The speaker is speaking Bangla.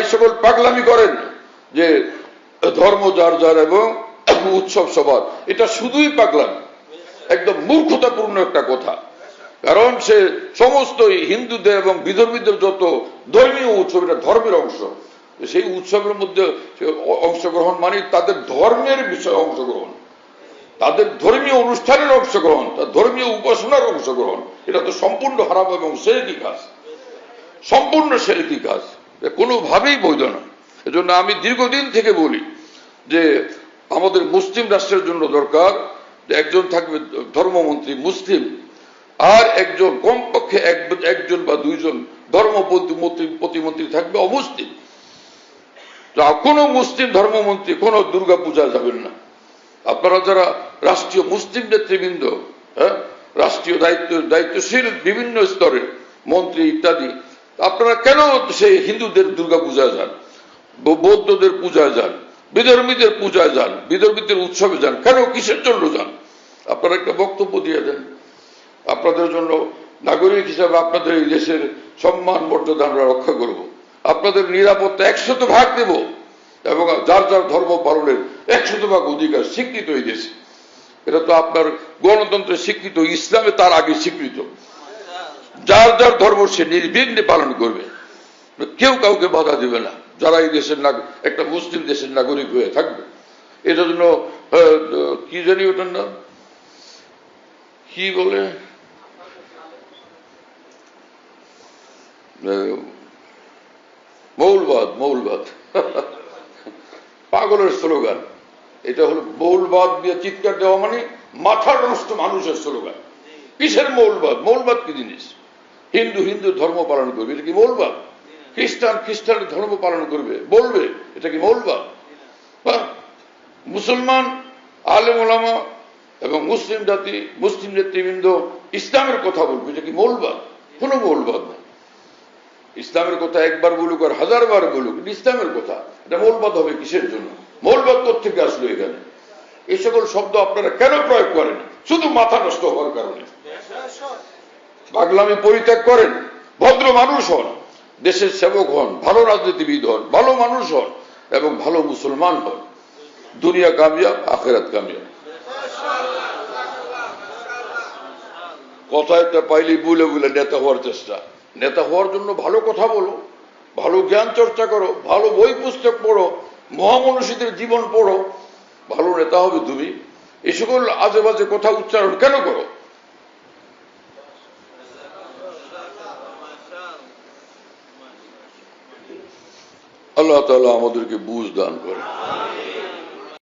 এই সকল পাগলামি করেন যে ধর্ম যার যার এবং উৎসব সবার, এটা শুধুই পাগলামি, একদম মূর্খতাপূর্ণ একটা কথা। কারণ সে সমস্ত হিন্দুদের এবং বিধর্মীদের যত ধর্মীয় উৎসব, এটা ধর্মের অংশ। সেই উৎসবের মধ্যে অংশগ্রহণ মানে তাদের ধর্মের বিষয়ে অংশগ্রহণ, তাদের ধর্মীয় অনুষ্ঠানের অংশগ্রহণ, তার ধর্মীয় উপাসনার অংশগ্রহণ। এটা তো সম্পূর্ণ হারাম এবং শিরকি কাজ, সম্পূর্ণ শিরকি কাজ, কোনোভাবেই বৈধ না। এজন্য আমি দীর্ঘদিন থেকে বলি যে আমাদের মুসলিম রাষ্ট্রের জন্য দরকার যে একজন থাকবে ধর্মমন্ত্রী মুসলিম, আর একজন কমপক্ষে একজন বা দুইজন ধর্ম প্রতিমন্ত্রী থাকবে অমুসলিম। কোন মুসলিম ধর্মমন্ত্রী কোন দুর্গা পূজা যাবেন না। আপনারা যারা রাষ্ট্রীয় মুসলিম নেতৃবৃন্দ, রাষ্ট্রীয় দায়িত্বশীল বিভিন্ন স্তরের মন্ত্রী ইত্যাদি, আপনারা কেন সেই হিন্দুদের দুর্গা পূজায় যান, বৌদ্ধদের পূজায় যান, বিধর্মীদের পূজায় যান, বিধর্মীদের উৎসবে যান? কেন, কিসের জন্য যান? আপনারা একটা বক্তব্য দিয়ে দেন। আপনাদের জন্য নাগরিক হিসাবে আপনাদের এই দেশের সম্মান মর্যাদা আমরা রক্ষা করব, আপনাদের নিরাপত্তা 100% দেব, এবং যার যার ধর্ম পালনের 100% অধিকার স্বীকৃত এই দেশে। এটা তো আপনার গণতন্ত্রের স্বীকৃত, ইসলামে তার আগে স্বীকৃত। যার যার ধর্ম সে নির্বিঘ্নে পালন করবে, কেউ কাউকে বাধা দেবে না, যারা এই দেশের একটা মুসলিম দেশের নাগরিক হয়ে থাকবে। এটার জন্য কি জানি ওটার নাম কি বলে, মৌলবাদ পাগলের স্লোগান। এটা হলো মৌলবাদ দিয়ে চিৎকার দেওয়া মানে মাথার নষ্ট মানুষের স্লোগান। কিসের মৌলবাদ? মৌলবাদ কি জিনিস? হিন্দু ধর্ম পালন করবে, এটা কি মৌলবাদ? খ্রিস্টান ধর্ম পালন করবে, বলবে, এটা কি মৌলবাদ? মুসলমান আলেম ওলামা এবং মুসলিম জাতি, মুসলিম নেতৃবৃন্দ ইসলামের কথা বলবে, এটা কি মৌলবাদ? কোনো মৌলবাদ না। ইসলামের কথা একবার বলুক আর 1000 বার বলুক, ইসলামের কথা, এটা মৌলবাদ হবে কিসের জন্য? মৌলবাদ কোত্থেকে আসলো এখানে? এই সকল শব্দ আপনারা কেন প্রয়োগ করেন? শুধু মাথা নষ্ট হওয়ার কারণে। পাগলামি পরিত্যাগ করেন, ভদ্র মানুষ হন, দেশের সেবক হন, ভালো রাজনীতিবিদ হন, ভালো মানুষ হন এবং ভালো মুসলমান হন। দুনিয়া কামিয়াব, আখিরাত কামিয়াব। কথা একটা পাইলেই বলে নেতা হওয়ার চেষ্টা। নেতা হওয়ার জন্য ভালো কথা বলো, ভালো জ্ঞান চর্চা করো, ভালো বই পুস্তক পড়ো, মহামনীষীদের জীবন পড়ো, ভালো নেতা হবে তুমি। এই সকল আজে বাজে কথা উচ্চারণ কেন করো? আল্লাহ তাআলা আমাদেরকে বুঝ দান করে।